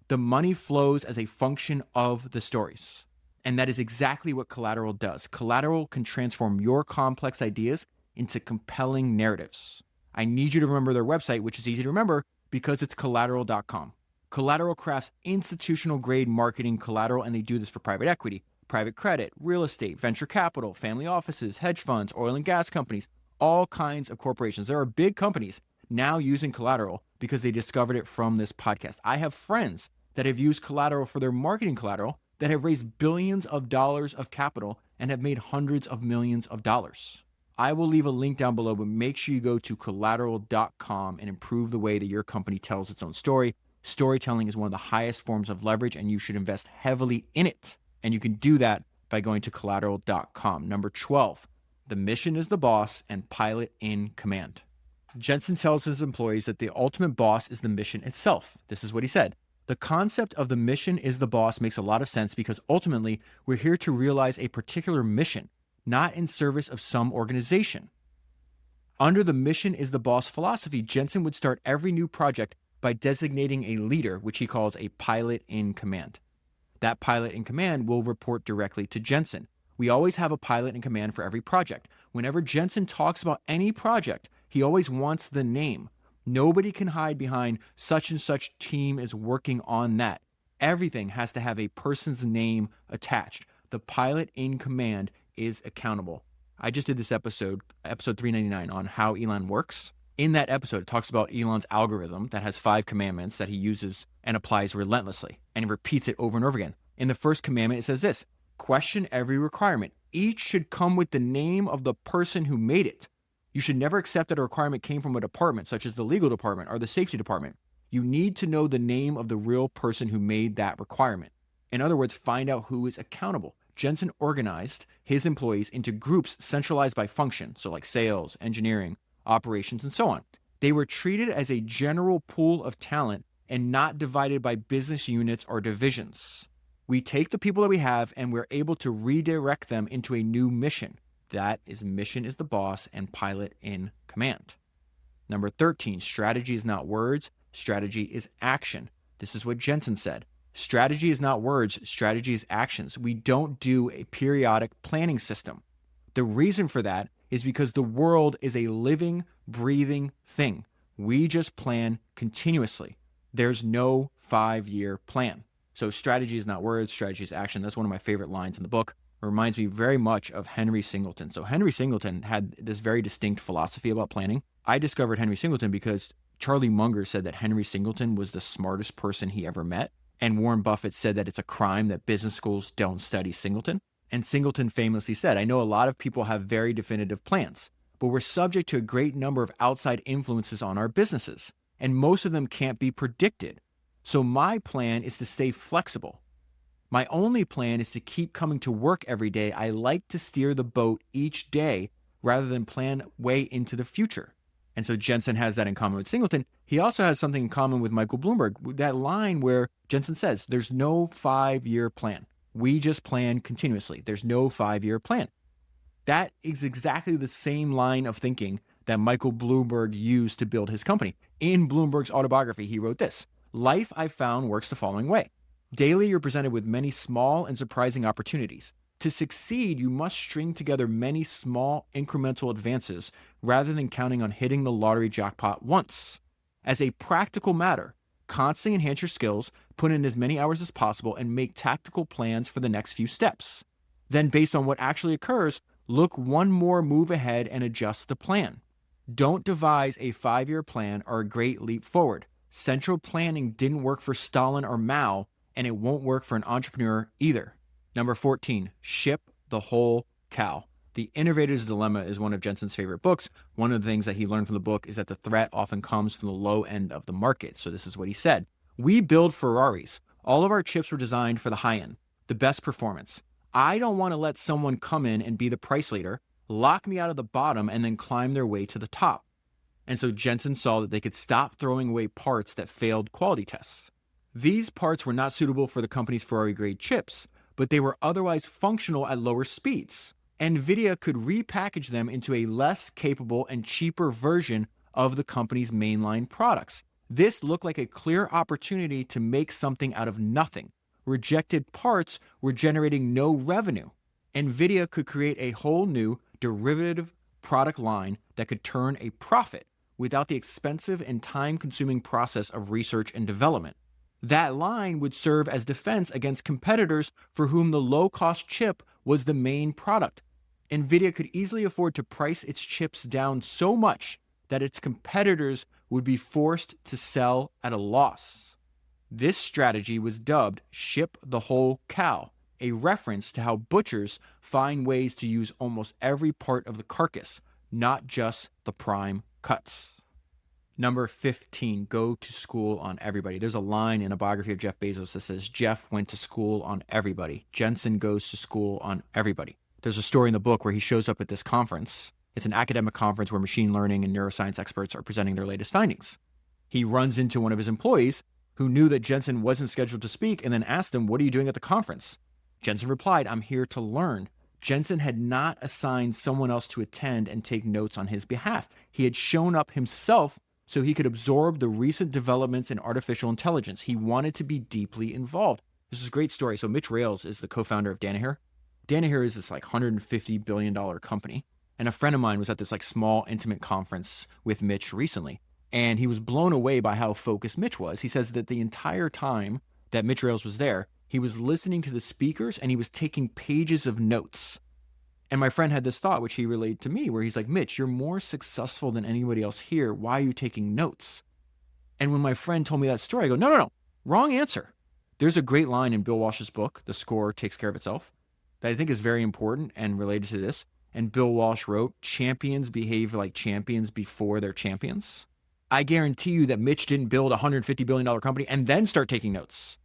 The money flows as a function of the stories. And that is exactly what Collateral does. Collateral can transform your complex ideas into compelling narratives. I need you to remember their website, which is easy to remember because it's collateral.com. Collateral crafts institutional grade marketing collateral, and they do this for private equity, private credit, real estate, venture capital, family offices, hedge funds, oil and gas companies, all kinds of corporations. There are big companies now using Collateral because they discovered it from this podcast. I have friends that have used Collateral for their marketing collateral that have raised billions of dollars of capital and have made hundreds of millions of dollars. I will leave a link down below, but make sure you go to collateral.com and improve the way that your company tells its own story. Storytelling is one of the highest forms of leverage, and you should invest heavily in it. And you can do that by going to collateral.com. Number 12, the mission is the boss and pilot in command. Jensen tells his employees that the ultimate boss is the mission itself. This is what he said. The concept of the mission is the boss makes a lot of sense because ultimately we're here to realize a particular mission, not in service of some organization. Under the mission is the boss philosophy, Jensen would start every new project by designating a leader, which he calls a pilot in command. That pilot in command will report directly to Jensen. We always have a pilot in command for every project. Whenever Jensen talks about any project, he always wants the name. Nobody can hide behind such and such team is working on that. Everything has to have a person's name attached. The pilot in command is accountable. I just did this episode 399 on how Elon works. In that episode, it talks about Elon's algorithm that has 5 commandments that he uses and applies relentlessly and repeats it over and over again. In the first commandment, it says this: question every requirement. Each should come with the name of the person who made it. You should never accept that a requirement came from a department, such as the legal department or the safety department. You need to know the name of the real person who made that requirement. In other words, find out who is accountable. Jensen organized his employees into groups centralized by function, so like sales, engineering, operations, and so on. They were treated as a general pool of talent and not divided by business units or divisions. We take the people that we have and we're able to redirect them into a new mission. That is, mission is the boss and pilot in command. Number 13, strategy is not words, strategy is action. This is what Jensen said. Strategy is not words, strategy is actions. We don't do a periodic planning system. The reason for that is because the world is a living, breathing thing. We just plan continuously. There's no 5-year plan. So strategy is not words, strategy is action. That's one of my favorite lines in the book. It reminds me very much of Henry Singleton. So Henry Singleton had this very distinct philosophy about planning. I discovered Henry Singleton because Charlie Munger said that Henry Singleton was the smartest person he ever met. And Warren Buffett said that it's a crime that business schools don't study Singleton. And Singleton famously said, I know a lot of people have very definitive plans, but we're subject to a great number of outside influences on our businesses, and most of them can't be predicted. So my plan is to stay flexible. My only plan is to keep coming to work every day. I like to steer the boat each day rather than plan way into the future. And so Jensen has that in common with Singleton. He also has something in common with Michael Bloomberg, that line where Jensen says, there's no 5-year plan. We just plan continuously. There's no 5-year plan. That is exactly the same line of thinking that Michael Bloomberg used to build his company. In Bloomberg's autobiography, he wrote this: life, I found, works the following way. Daily, you're presented with many small and surprising opportunities. To succeed, you must string together many small incremental advances rather than counting on hitting the lottery jackpot once. As a practical matter, constantly enhance your skills, put in as many hours as possible, and make tactical plans for the next few steps. Then, based on what actually occurs, look one more move ahead and adjust the plan. Don't devise a 5-year plan or a great leap forward. Central planning didn't work for Stalin or Mao, and it won't work for an entrepreneur either. Number 14, ship the whole cow. The Innovator's Dilemma is one of Jensen's favorite books. One of the things that he learned from the book is that the threat often comes from the low end of the market. So this is what he said. We build Ferraris. All of our chips were designed for the high end, the best performance. I don't want to let someone come in and be the price leader, lock me out of the bottom, and then climb their way to the top. And so Jensen saw that they could stop throwing away parts that failed quality tests. These parts were not suitable for the company's Ferrari-grade chips, but they were otherwise functional at lower speeds. Nvidia could repackage them into a less capable and cheaper version of the company's mainline products. This looked like a clear opportunity to make something out of nothing. Rejected parts were generating no revenue. Nvidia could create a whole new derivative product line that could turn a profit without the expensive and time-consuming process of research and development. That line would serve as defense against competitors for whom the low-cost chip was the main product. Nvidia could easily afford to price its chips down so much that its competitors would be forced to sell at a loss. This strategy was dubbed ship the whole cow, a reference to how butchers find ways to use almost every part of the carcass, not just the prime cuts. Number 15, go to school on everybody. There's a line in a biography of Jeff Bezos that says, Jeff went to school on everybody. Jensen goes to school on everybody. There's a story in the book where he shows up at this conference. It's an academic conference where machine learning and neuroscience experts are presenting their latest findings. He runs into one of his employees who knew that Jensen wasn't scheduled to speak and then asked him, what are you doing at the conference? Jensen replied, I'm here to learn. Jensen had not assigned someone else to attend and take notes on his behalf. He had shown up himself so he could absorb the recent developments in artificial intelligence. He wanted to be deeply involved. This is a great story. So Mitch Rales is the co-founder of Danaher. Danaher is this like $150 billion company. And a friend of mine was at this like small intimate conference with Mitch recently. And he was blown away by how focused Mitch was. He says that the entire time that Mitch Rales was there, he was listening to the speakers and he was taking pages of notes. And my friend had this thought, which he relayed to me, where he's like, Mitch, you're more successful than anybody else here. Why are you taking notes? And when my friend told me that story, I go, no, wrong answer. There's a great line in Bill Walsh's book, The Score Takes Care of Itself, that I think is very important and related to this. And Bill Walsh wrote, champions behave like champions before they're champions. I guarantee you that Mitch didn't build a $150 billion company and then start taking notes.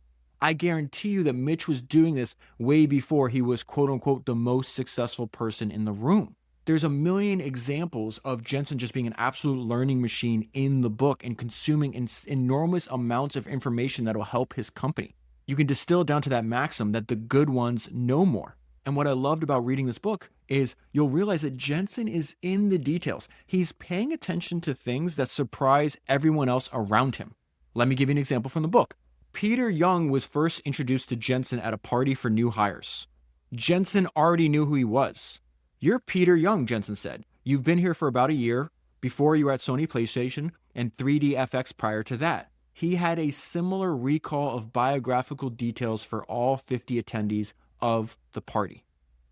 I guarantee you that Mitch was doing this way before he was, quote unquote, the most successful person in the room. There's a million examples of Jensen just being an absolute learning machine in the book and consuming enormous amounts of information that will help his company. You can distill it down to that maxim that the good ones know more. And what I loved about reading this book is you'll realize that Jensen is in the details. He's paying attention to things that surprise everyone else around him. Let me give you an example from the book. Peter Young was first introduced to Jensen at a party for new hires. Jensen already knew who he was. "You're Peter Young," Jensen said. "You've been here for about a year. Before you were at Sony PlayStation and 3D FX prior to that." He had a similar recall of biographical details for all 50 attendees of the party.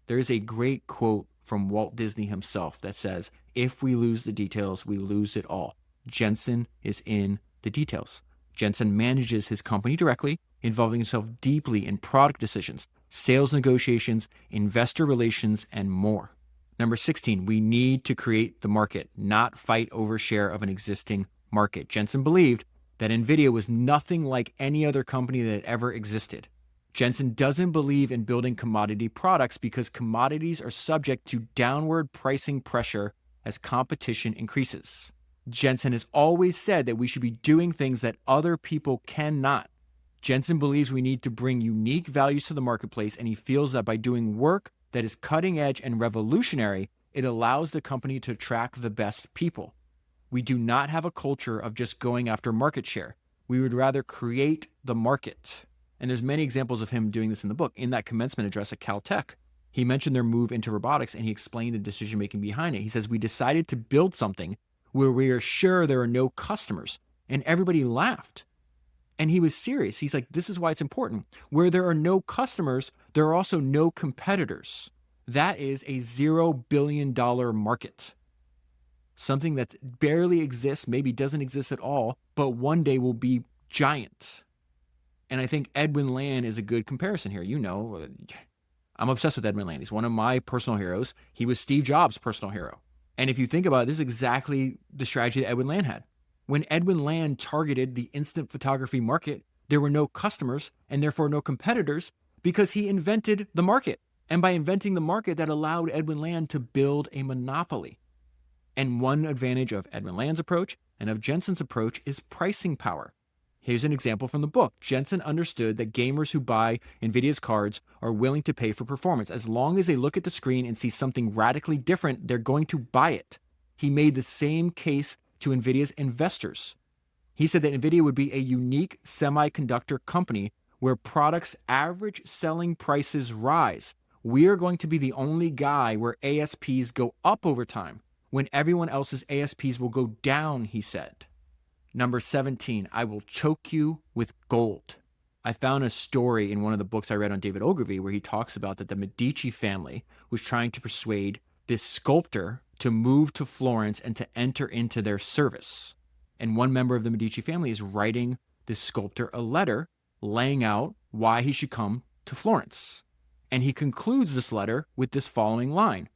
There is a great quote from Walt Disney himself that says, "If we lose the details, we lose it all." Jensen is in the details. Jensen manages his company directly, involving himself deeply in product decisions, sales negotiations, investor relations, and more. Number 16, we need to create the market, not fight over share of an existing market. Jensen believed that Nvidia was nothing like any other company that had ever existed. Jensen doesn't believe in building commodity products because commodities are subject to downward pricing pressure as competition increases. Jensen has always said that we should be doing things that other people cannot. Jensen believes we need to bring unique values to the marketplace, and he feels that by doing work that is cutting edge and revolutionary, it allows the company to attract the best people. We do not have a culture of just going after market share. We would rather create the market. And there's many examples of him doing this in the book. In that commencement address at Caltech, he mentioned their move into robotics, and he explained the decision-making behind it. He says, "We decided to build something where we are sure there are no customers." And everybody laughed. And he was serious. He's like, this is why it's important. Where there are no customers, there are also no competitors. That is a $0 billion market. Something that barely exists, maybe doesn't exist at all, but one day will be giant. And I think Edwin Land is a good comparison here. You know, I'm obsessed with Edwin Land. He's one of my personal heroes. He was Steve Jobs' personal hero. And if you think about it, this is exactly the strategy that Edwin Land had. When Edwin Land targeted the instant photography market, there were no customers and therefore no competitors because he invented the market. And by inventing the market, that allowed Edwin Land to build a monopoly. And one advantage of Edwin Land's approach and of Jensen's approach is pricing power. Here's an example from the book. Jensen understood that gamers who buy Nvidia's cards are willing to pay for performance. As long as they look at the screen and see something radically different, they're going to buy it. He made the same case to Nvidia's investors. He said that Nvidia would be a unique semiconductor company where products' average selling prices rise. We are going to be the only guy where ASPs go up over time when everyone else's ASPs will go down, he said. Number 17, I will choke you with gold. I found a story in one of the books I read on David Ogilvy where he talks about that the Medici family was trying to persuade this sculptor to move to Florence and to enter into their service. And one member of the Medici family is writing this sculptor a letter laying out why he should come to Florence. And he concludes this letter with this following line: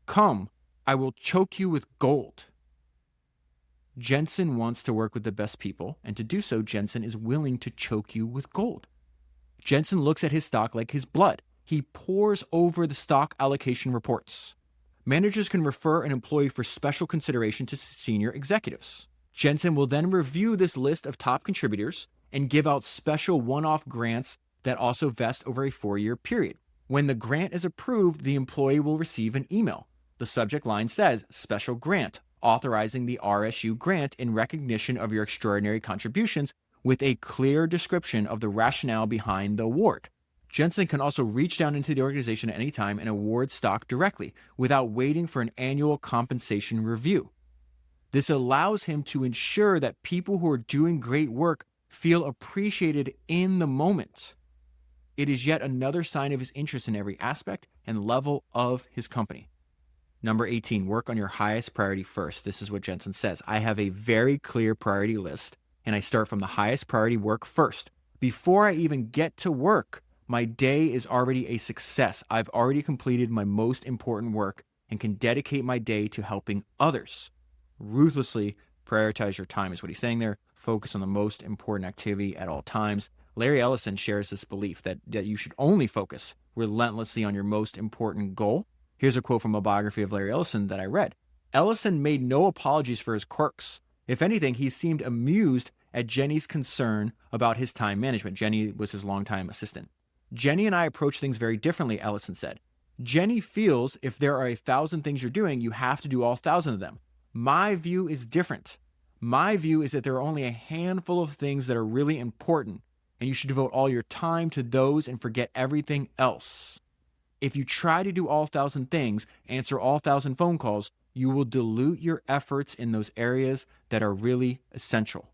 "Come, I will choke you with gold." Jensen wants to work with the best people, and to do so, Jensen is willing to choke you with gold. Jensen looks at his stock like his blood. He pores over the stock allocation reports. Managers can refer an employee for special consideration to senior executives. Jensen will then review this list of top contributors and give out special one-off grants that also vest over a 4-year period. When the grant is approved, the employee will receive an email. The subject line says, "Special grant, authorizing the RSU grant in recognition of your extraordinary contributions," with a clear description of the rationale behind the award. Jensen can also reach down into the organization at any time and award stock directly without waiting for an annual compensation review. This allows him to ensure that people who are doing great work feel appreciated in the moment. It is yet another sign of his interest in every aspect and level of his company. Number 18, work on your highest priority first. This is what Jensen says. I have a very clear priority list, and I start from the highest priority work first. Before I even get to work, my day is already a success. I've already completed my most important work and can dedicate my day to helping others. Ruthlessly prioritize your time is what he's saying there. Focus on the most important activity at all times. Larry Ellison shares this belief that you should only focus relentlessly on your most important goal Here's a quote from a biography of Larry Ellison that I read. Ellison made no apologies for his quirks. If anything, he seemed amused at Jenny's concern about his time management. Jenny was his longtime assistant. Jenny and I approach things very differently, Ellison said. Jenny feels if there are 1,000 things you're doing, you have to do all 1,000 of them. My view is different. My view is that there are only a handful of things that are really important, and you should devote all your time to those and forget everything else. If you try to do all 1,000 things, answer all 1,000 phone calls, you will dilute your efforts in those areas that are really essential.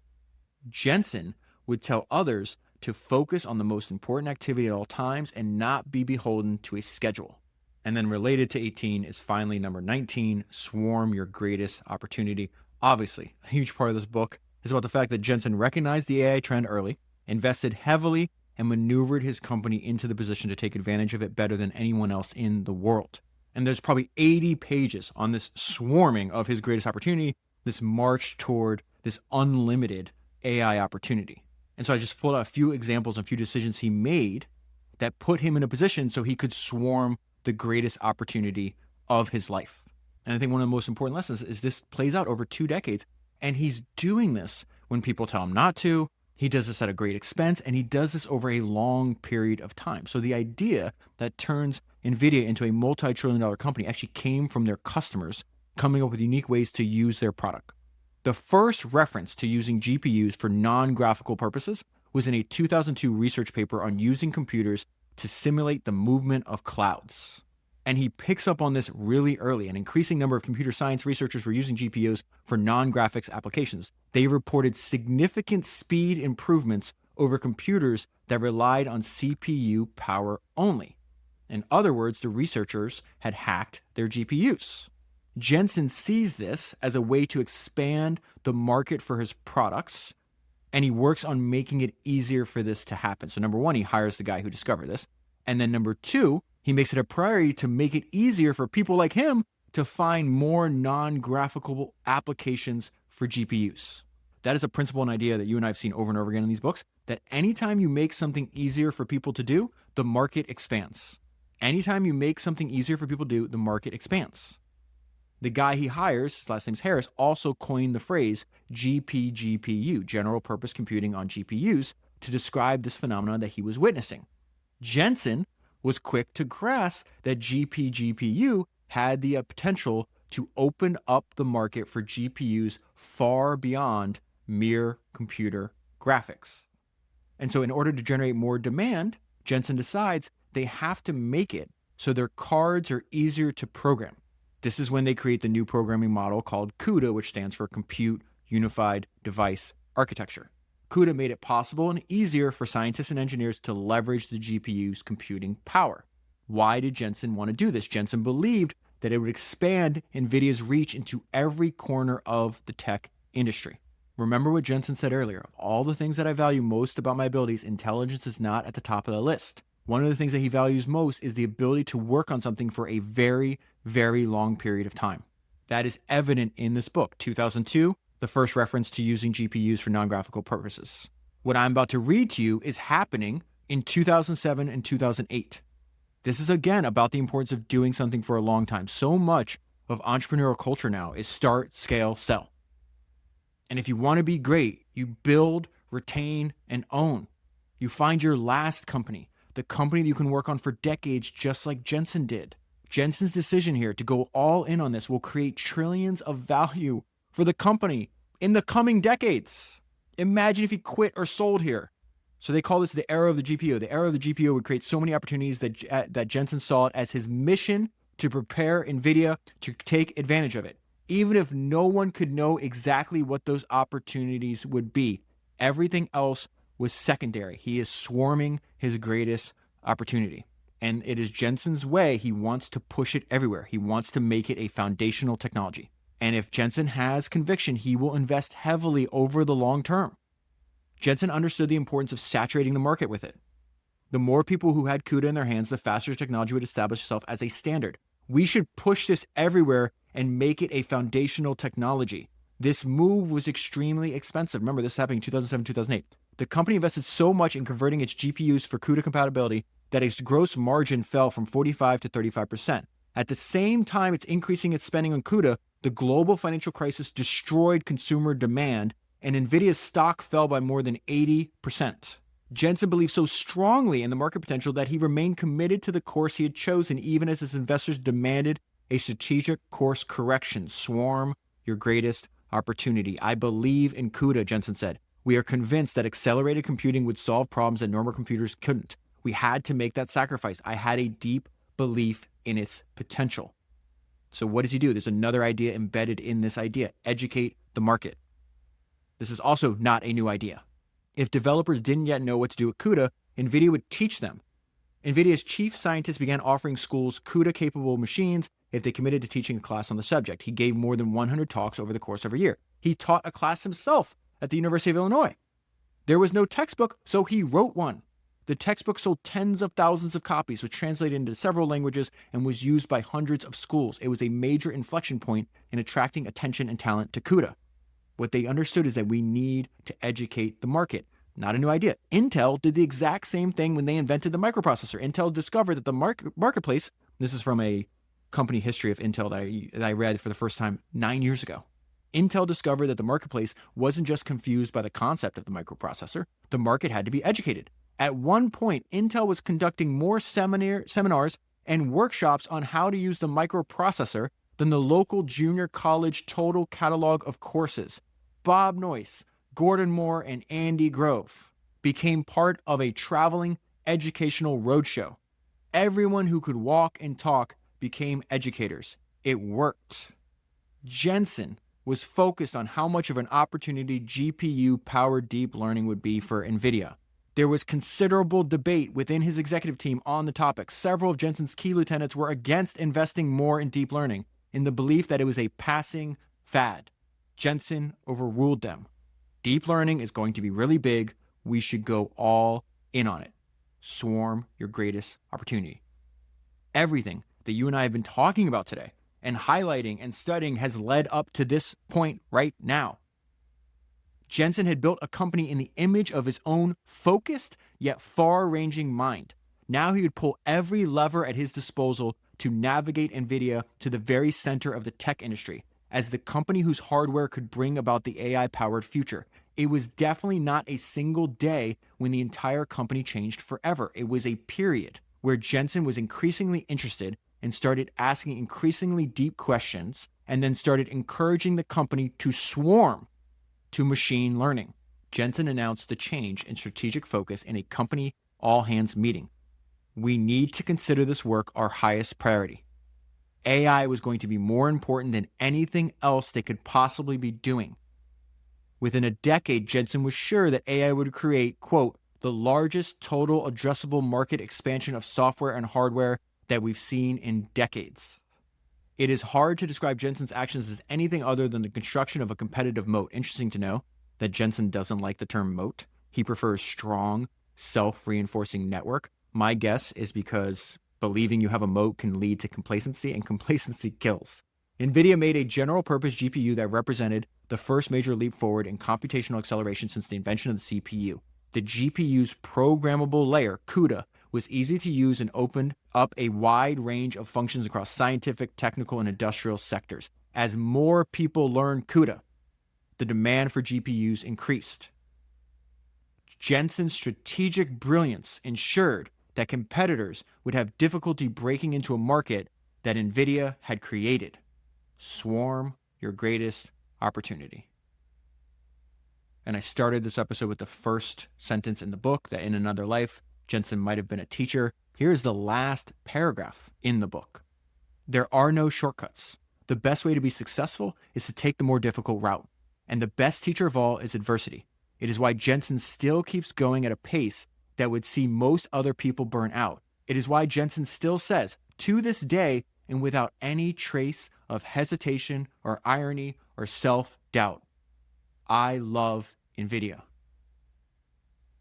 Jensen would tell others to focus on the most important activity at all times and not be beholden to a schedule. And then related to 18 is finally number 19, swarm your greatest opportunity. Obviously, a huge part of this book is about the fact that Jensen recognized the AI trend early, invested heavily, and maneuvered his company into the position to take advantage of it better than anyone else in the world. And there's probably 80 pages on this swarming of his greatest opportunity, this march toward this unlimited AI opportunity. And so I just pulled out a few examples and a few decisions he made that put him in a position so he could swarm the greatest opportunity of his life. And I think one of the most important lessons is this plays out over 2 decades. And he's doing this when people tell him not to. He does this at a great expense, and he does this over a long period of time. So the idea that turns Nvidia into a multi-trillion-dollar company actually came from their customers coming up with unique ways to use their product. The first reference to using GPUs for non-graphical purposes was in a 2002 research paper on using computers to simulate the movement of clouds. And he picks up on this really early. An increasing number of computer science researchers were using GPUs for non-graphics applications. They reported significant speed improvements over computers that relied on CPU power only. In other words, the researchers had hacked their GPUs. Jensen sees this as a way to expand the market for his products, and he works on making it easier for this to happen. So number one, he hires the guy who discovered this. And then number two, he makes it a priority to make it easier for people like him to find more non-graphical applications for GPUs. That is a principle and idea that you and I have seen over and over again in these books, that anytime you make something easier for people to do, the market expands. Anytime you make something easier for people to do, the market expands. The guy he hires, his last name's Harris, also coined the phrase GPGPU, general purpose computing on GPUs, to describe this phenomenon that he was witnessing. Jensen was quick to grasp that GPGPU had the potential to open up the market for GPUs far beyond mere computer graphics. And so in order to generate more demand, Jensen decides they have to make it so their cards are easier to program. This is when they create the new programming model called CUDA, which stands for Compute Unified Device Architecture. CUDA made it possible and easier for scientists and engineers to leverage the GPU's computing power. Why did Jensen want to do this? Jensen believed that it would expand NVIDIA's reach into every corner of the tech industry. Remember what Jensen said earlier, of all the things that I value most about my abilities, intelligence is not at the top of the list. One of the things that he values most is the ability to work on something for a very, very long period of time. That is evident in this book, 2002, the first reference to using GPUs for non-graphical purposes. What I'm about to read to you is happening in 2007 and 2008. This is, again, about the importance of doing something for a long time. So much of entrepreneurial culture now is start, scale, sell. And if you want to be great, you build, retain, and own. You find your last company, the company that you can work on for decades, just like Jensen did. Jensen's decision here to go all in on this will create trillions of value for the company in the coming decades. Imagine if he quit or sold here. So they call this the era of the GPU. The era of the GPU would create so many opportunities that Jensen saw it as his mission to prepare NVIDIA to take advantage of it. Even if no one could know exactly what those opportunities would be, everything else was secondary. He is swarming his greatest opportunity. And it is Jensen's way. He wants to push it everywhere. He wants to make it a foundational technology. And if Jensen has conviction, he will invest heavily over the long term. Jensen understood the importance of saturating the market with it. The more people who had CUDA in their hands, the faster technology would establish itself as a standard. We should push this everywhere and make it a foundational technology. This move was extremely expensive. Remember, this happened in 2007, 2008. The company invested so much in converting its GPUs for CUDA compatibility that its gross margin fell from 45 to 35%. At the same time it's increasing its spending on CUDA, the global financial crisis destroyed consumer demand, and Nvidia's stock fell by more than 80%. Jensen believed so strongly in the market potential that he remained committed to the course he had chosen, even as his investors demanded a strategic course correction. Swarm your greatest opportunity. I believe in CUDA, Jensen said. We are convinced that accelerated computing would solve problems that normal computers couldn't. We had to make that sacrifice. I had a deep belief in its potential. So what does he do? There's another idea embedded in this idea. Educate the market. This is also not a new idea. If developers didn't yet know what to do with CUDA, NVIDIA would teach them. NVIDIA's chief scientist began offering schools CUDA-capable machines if they committed to teaching a class on the subject. He gave more than 100 talks over the course of a year. He taught a class himself at the University of Illinois. There was no textbook, so he wrote one. The textbook sold tens of thousands of copies, was translated into several languages, and was used by hundreds of schools. It was a major inflection point in attracting attention and talent to CUDA. What they understood is that we need to educate the market. Not a new idea. Intel did the exact same thing when they invented the microprocessor. Intel discovered that the marketplace, this is from a company history of Intel that I read for the first time 9 years ago. Intel discovered that the marketplace wasn't just confused by the concept of the microprocessor. The market had to be educated. At one point, Intel was conducting more seminars and workshops on how to use the microprocessor than the local junior college total catalog of courses. Bob Noyce, Gordon Moore, and Andy Grove became part of a traveling educational roadshow. Everyone who could walk and talk became educators. It worked. Jensen was focused on how much of an opportunity GPU-powered deep learning would be for NVIDIA. There was considerable debate within his executive team on the topic. Several of Jensen's key lieutenants were against investing more in deep learning, in the belief that it was a passing fad. Jensen overruled them. Deep learning is going to be really big. We should go all in on it. Swarm your greatest opportunity. Everything that you and I have been talking about today and highlighting and studying has led up to this point right now. Jensen had built a company in the image of his own focused yet far-ranging mind. Now he would pull every lever at his disposal to navigate NVIDIA to the very center of the tech industry, as the company whose hardware could bring about the AI-powered future. It was definitely not a single day when the entire company changed forever. It was a period where Jensen was increasingly interested and started asking increasingly deep questions, and then started encouraging the company to swarm to machine learning. Jensen announced the change in strategic focus in a company all-hands meeting. We need to consider this work our highest priority. AI was going to be more important than anything else they could possibly be doing. Within a decade, Jensen was sure that AI would create, quote, the largest total addressable market expansion of software and hardware that we've seen in decades. It is hard to describe Jensen's actions as anything other than the construction of a competitive moat. Interesting to know that Jensen doesn't like the term moat. He prefers strong, self-reinforcing network. My guess is because believing you have a moat can lead to complacency, and complacency kills. NVIDIA made a general-purpose GPU that represented the first major leap forward in computational acceleration since the invention of the CPU. The GPU's programmable layer, CUDA, was easy to use and opened up a wide range of functions across scientific, technical, and industrial sectors. As more people learned CUDA, the demand for GPUs increased. Jensen's strategic brilliance ensured that competitors would have difficulty breaking into a market that NVIDIA had created. Swarm your greatest opportunity. And I started this episode with the first sentence in the book, that in another life, Jensen might have been a teacher. Here's the last paragraph in the book. There are no shortcuts. The best way to be successful is to take the more difficult route. And the best teacher of all is adversity. It is why Jensen still keeps going at a pace that would see most other people burn out. It is why Jensen still says, to this day, and without any trace of hesitation or irony or self-doubt, I love NVIDIA.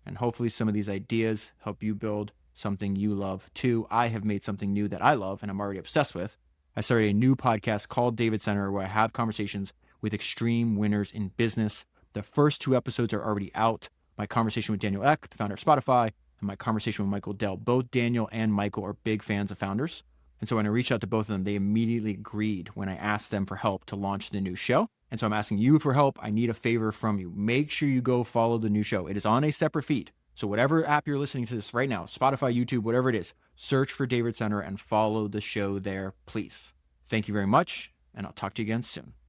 And hopefully some of these ideas help you build something you love too. I have made something new that I love and I'm already obsessed with. I started a new podcast called David Center, where I have conversations with extreme winners in business. The first 2 episodes are already out. My conversation with Daniel Ek, the founder of Spotify, and my conversation with Michael Dell. Both Daniel and Michael are big fans of founders. And so when I reached out to both of them, they immediately agreed when I asked them for help to launch the new show. And so I'm asking you for help. I need a favor from you. Make sure you go follow the new show. It is on a separate feed. So whatever app you're listening to this right now, Spotify, YouTube, whatever it is, search for David Center and follow the show there, please. Thank you very much, and I'll talk to you again soon.